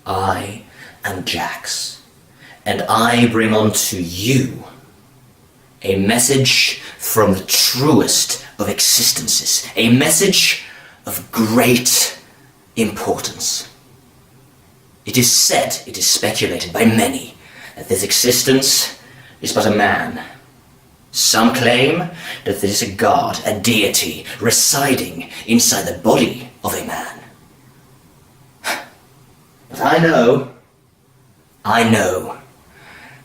I am Jax, and I bring unto you a message from the truest of existences, a message of great importance. It is said, it is speculated by many, that this existence is but a man. Some claim that there is a god, a deity, residing inside the body of a man. But I know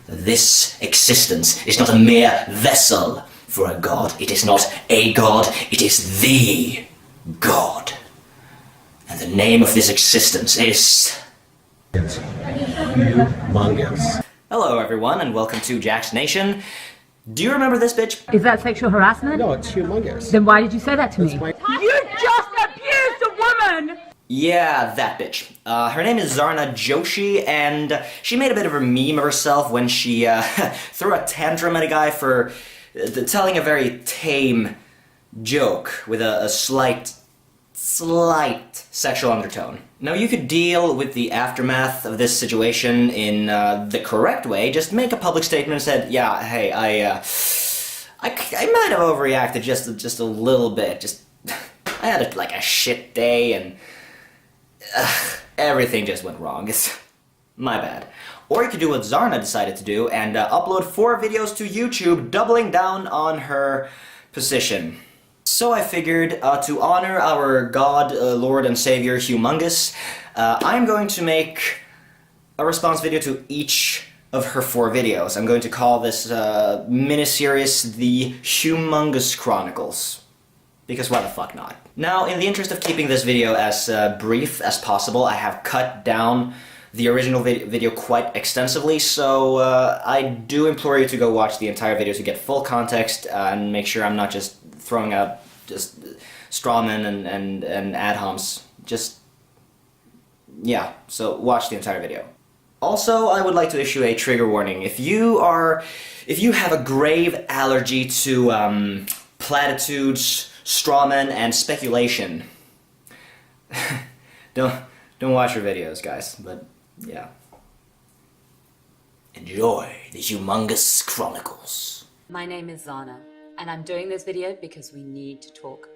that this existence is not a mere vessel for a god. It is not a god, it is the God. And the name of this existence is... Hugh Mungus. Hello everyone, and welcome to Jax Nation. Do you remember this bitch? Is that sexual harassment? No, it's Hugh Mungus. Then why did you say that to me? You just abused a woman! Yeah, that bitch. Her name is Zarna Joshi, and she made a bit of a meme of herself when she threw a tantrum at a guy for telling a very tame joke with a slight sexual undertone. Now, you could deal with the aftermath of this situation in the correct way. Just make a public statement and said, yeah, hey, I might have overreacted just a little bit. I had a shit day and everything just went wrong. It's my bad. Or you could do what Zarna decided to do and upload 4 videos to YouTube, doubling down on her position. So I figured, to honor our God, Lord and Savior, Hugh Mungus, I'm going to make a response video to each of her 4 videos. I'm going to call this miniseries the Hugh Mungus Chronicles. Because why the fuck not? Now, in the interest of keeping this video as brief as possible, I have cut down the original video quite extensively, so I do implore you to go watch the entire video to get full context and make sure I'm not just throwing out just strawmen and ad homs. Yeah, so watch the entire video. Also, I would like to issue a trigger warning. If you have a grave allergy to platitudes, strawmen, and speculation, don't watch your videos, guys, but yeah. Enjoy the Hugh Mungus Chronicles. My name is Zana, and I'm doing this video because we need to talk.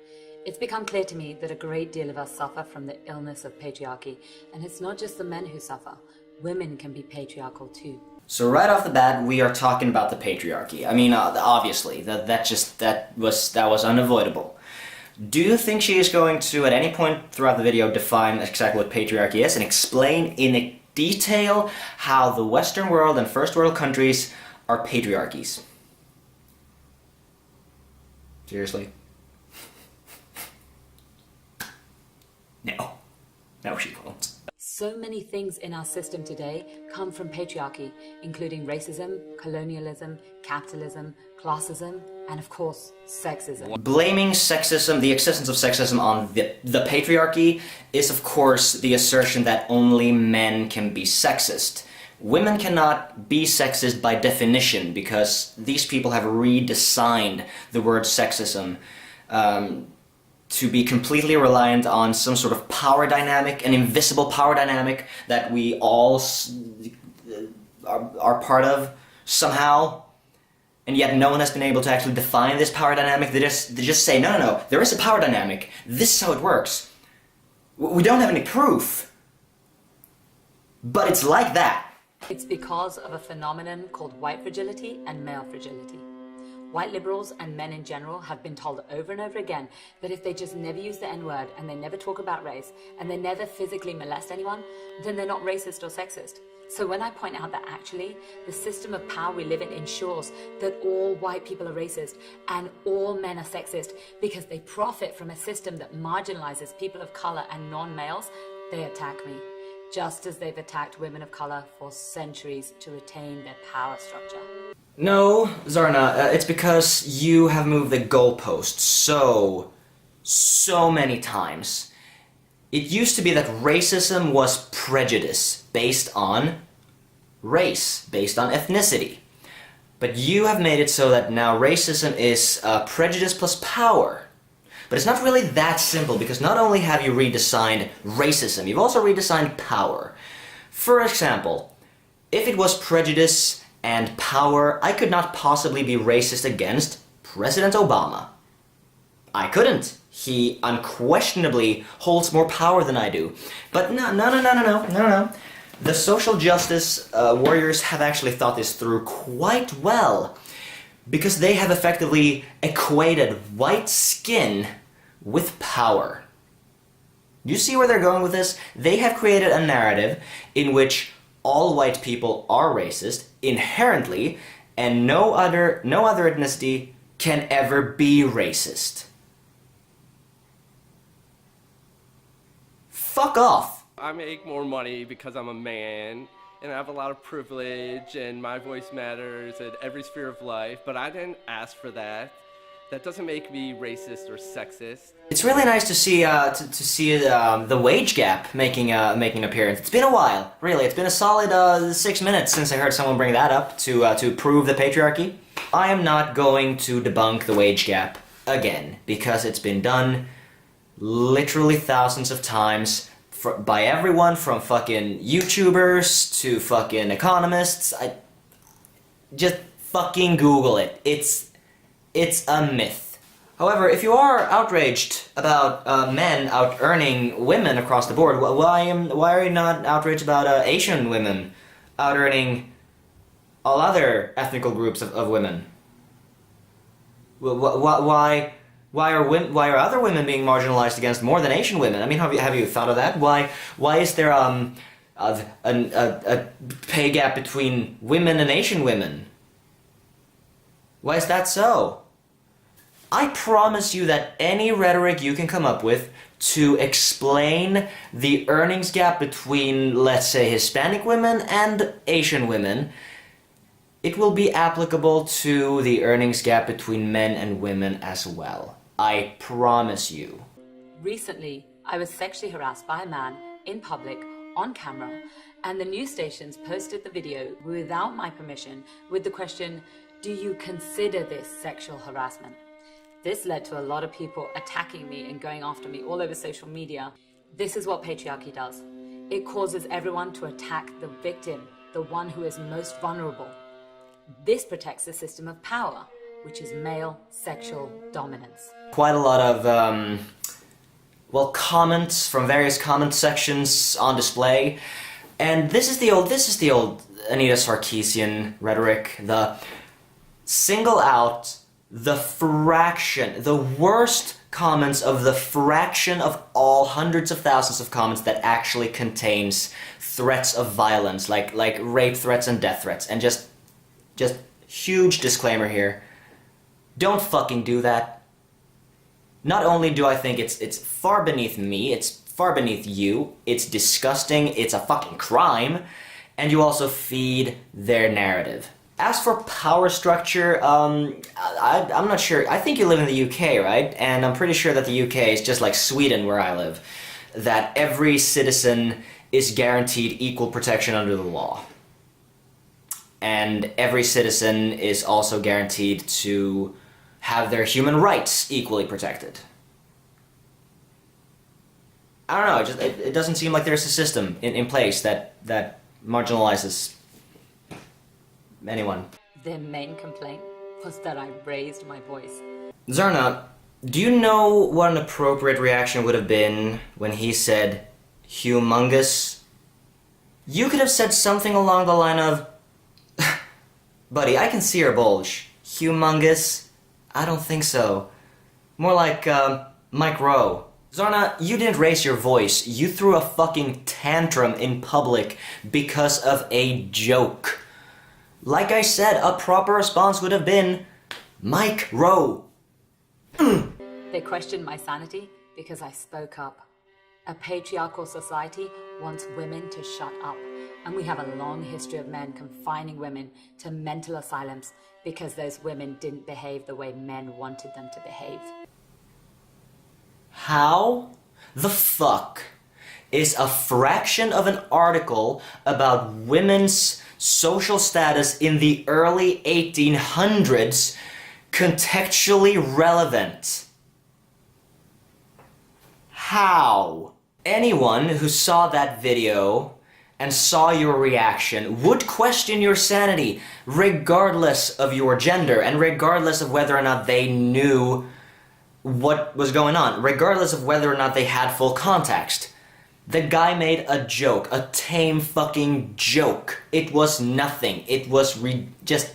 It's become clear to me that a great deal of us suffer from the illness of patriarchy, and it's not just the men who suffer. Women can be patriarchal too. So right off the bat, we are talking about the patriarchy. I mean, obviously, that was unavoidable. Do you think she is going to, at any point throughout the video, define exactly what patriarchy is and explain in detail how the Western world and first world countries are patriarchies? Seriously? No, she won't. So many things in our system today come from patriarchy, including racism, colonialism, capitalism, classism, and of course, sexism. Blaming sexism, the existence of sexism on the patriarchy is of course the assertion that only men can be sexist. Women cannot be sexist by definition because these people have redesigned the word sexism to be completely reliant on some sort of power dynamic, an invisible power dynamic that we all are part of somehow, and yet no one has been able to actually define this power dynamic. They just say, no, there is a power dynamic, this is how it works. We don't have any proof, but it's like that. It's because of a phenomenon called white fragility and male fragility. White liberals and men in general have been told over and over again that if they just never use the N-word and they never talk about race and they never physically molest anyone, then they're not racist or sexist. So when I point out that actually the system of power we live in ensures that all white people are racist and all men are sexist because they profit from a system that marginalizes people of color and non-males, they attack me. Just as they've attacked women of color for centuries to retain their power structure. No, Zarna, it's because you have moved the goalpost so many times. It used to be that racism was prejudice based on race, based on ethnicity. But you have made it so that now racism is prejudice plus power. But it's not really that simple, because not only have you redesigned racism, you've also redesigned power. For example, if it was prejudice and power, I could not possibly be racist against President Obama. I couldn't. He unquestionably holds more power than I do. But no. The social justice warriors have actually thought this through quite well, because they have effectively equated white skin with power. You see where they're going with this? They have created a narrative in which all white people are racist inherently, and no other ethnicity can ever be racist. Fuck off. I make more money because I'm a man, and I have a lot of privilege, and my voice matters at every sphere of life, but I didn't ask for that. That doesn't make me racist or sexist. It's really nice to see the wage gap making an appearance. It's been a while, really. It's been a solid 6 minutes since I heard someone bring that up to prove the patriarchy. I am not going to debunk the wage gap again, because it's been done literally thousands of times by everyone from fucking YouTubers to fucking economists. Just fucking Google it. It's a myth. However, if you are outraged about men out-earning women across the board, why are you not outraged about Asian women out-earning all other ethnical groups of women? Why are other women being marginalized against more than Asian women? I mean, have you thought of that? Why is there a pay gap between women and Asian women? Why is that so? I promise you that any rhetoric you can come up with to explain the earnings gap between, let's say, Hispanic women and Asian women, it will be applicable to the earnings gap between men and women as well. I promise you. Recently, I was sexually harassed by a man in public, on camera, and the news stations posted the video without my permission with the question, "Do you consider this sexual harassment?" This led to a lot of people attacking me and going after me all over social media. This is what patriarchy does. It causes everyone to attack the victim, the one who is most vulnerable. This protects the system of power, which is male sexual dominance. Quite a lot of, comments from various comment sections on display. And this is the old Anita Sarkeesian rhetoric, the single out the worst comments of the fraction of all hundreds of thousands of comments that actually contains threats of violence, like rape threats and death threats. And just huge disclaimer here. Don't fucking do that. Not only do I think it's far beneath me, it's far beneath you, it's disgusting, it's a fucking crime, and you also feed their narrative. As for power structure, I'm not sure. I think you live in the UK, right? And I'm pretty sure that the UK is just like Sweden, where I live, that every citizen is guaranteed equal protection under the law. And every citizen is also guaranteed to have their human rights equally protected. I don't know, it doesn't seem like there's a system in place that marginalizes anyone. Their main complaint was that I raised my voice. Zarna, do you know what an appropriate reaction would have been when he said, "Hugh Mungus"? You could have said something along the line of, "Buddy, I can see your bulge. Hugh Mungus? I don't think so." More like, Mike Rowe. Zarna, you didn't raise your voice. You threw a fucking tantrum in public because of a joke. Like I said, a proper response would have been, Mike Rowe. They questioned my sanity because I spoke up. A patriarchal society wants women to shut up, and we have a long history of men confining women to mental asylums because those women didn't behave the way men wanted them to behave. How the fuck is a fraction of an article about women's social status in the early 1800s contextually relevant? How? Anyone who saw that video and saw your reaction would question your sanity, regardless of your gender, and regardless of whether or not they knew what was going on, regardless of whether or not they had full context. The guy made a joke, a tame fucking joke. It was nothing. It was just...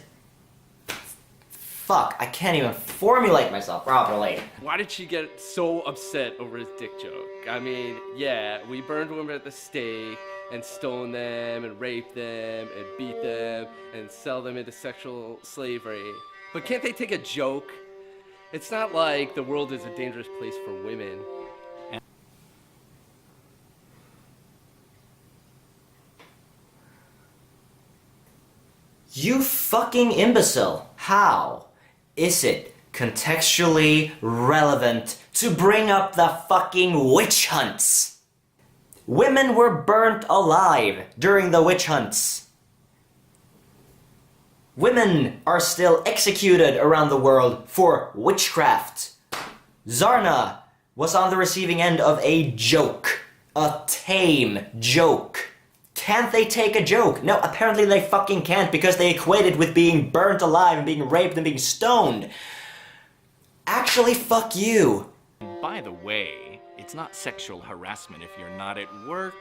Fuck, I can't even formulate myself properly. Why did she get so upset over his dick joke? I mean, yeah, we burned women at the stake and stoned them and raped them and beat them and sell them into sexual slavery. But can't they take a joke? It's not like the world is a dangerous place for women. You fucking imbecile. How is it contextually relevant to bring up the fucking witch hunts? Women were burnt alive during the witch hunts. Women are still executed around the world for witchcraft. Zarna was on the receiving end of a joke. A tame joke. Can't they take a joke? No, apparently they fucking can't, because they equate it with being burnt alive and being raped and being stoned. Actually, fuck you. By the way, it's not sexual harassment if you're not at work,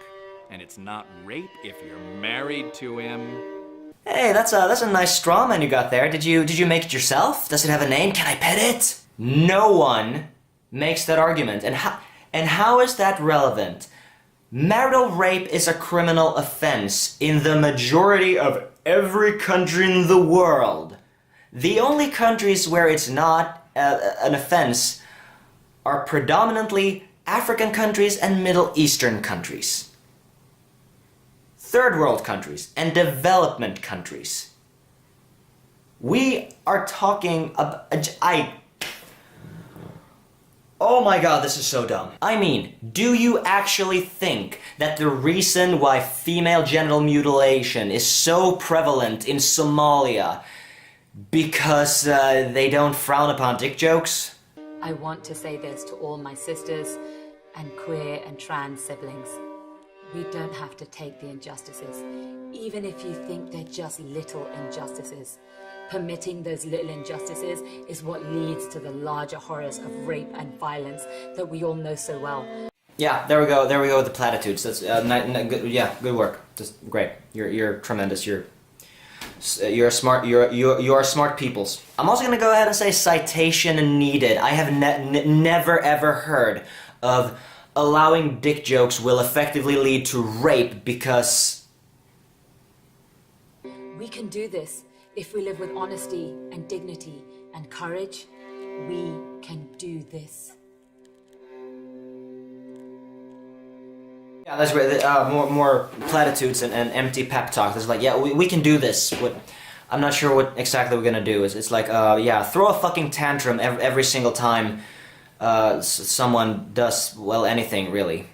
and it's not rape if you're married to him. Hey, that's a nice straw man you got there. Did you make it yourself? Does it have a name? Can I pet it? No one makes that argument. And how is that relevant? Marital rape is a criminal offense in the majority of every country in the world. The only countries where it's not an offense are predominantly African countries and Middle Eastern countries. Third world countries and development countries. We are talking about... Oh my god, this is so dumb. I mean, do you actually think that the reason why female genital mutilation is so prevalent in Somalia because they don't frown upon dick jokes? I want to say this to all my sisters and queer and trans siblings. We don't have to take the injustices, even if you think they're just little injustices. Permitting those little injustices is what leads to the larger horrors of rape and violence that we all know so well. Yeah, there we go with the platitudes. That's good, yeah, good work. Just great. You're tremendous. You're smart. You're smart peoples. I'm also gonna go ahead and say citation needed. I have never ever heard of allowing dick jokes will effectively lead to rape because we can do this. If we live with honesty and dignity and courage, we can do this. Yeah, that's great. More platitudes and empty pep talk. It's like, yeah, we can do this. I'm not sure what exactly we're gonna do. It's like, yeah, throw a fucking tantrum every single time someone does, well, anything, really.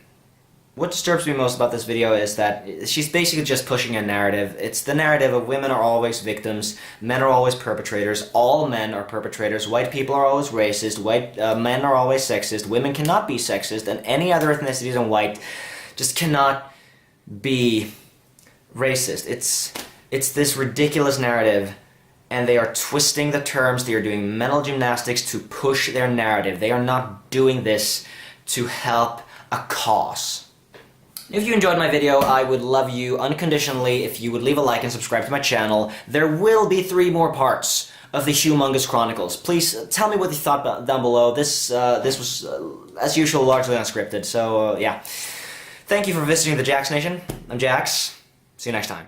What disturbs me most about this video is that she's basically just pushing a narrative. It's the narrative of women are always victims, men are always perpetrators, all men are perpetrators, white people are always racist, white men are always sexist, women cannot be sexist, and any other ethnicities than white just cannot be racist. It's this ridiculous narrative, and they are twisting the terms, they are doing mental gymnastics to push their narrative. They are not doing this to help a cause. If you enjoyed my video, I would love you unconditionally if you would leave a like and subscribe to my channel. There will be 3 more parts of the Hugh Mungus Chronicles. Please tell me what you thought down below. This was, as usual, largely unscripted, so yeah. Thank you for visiting the Jax Nation. I'm Jax. See you next time.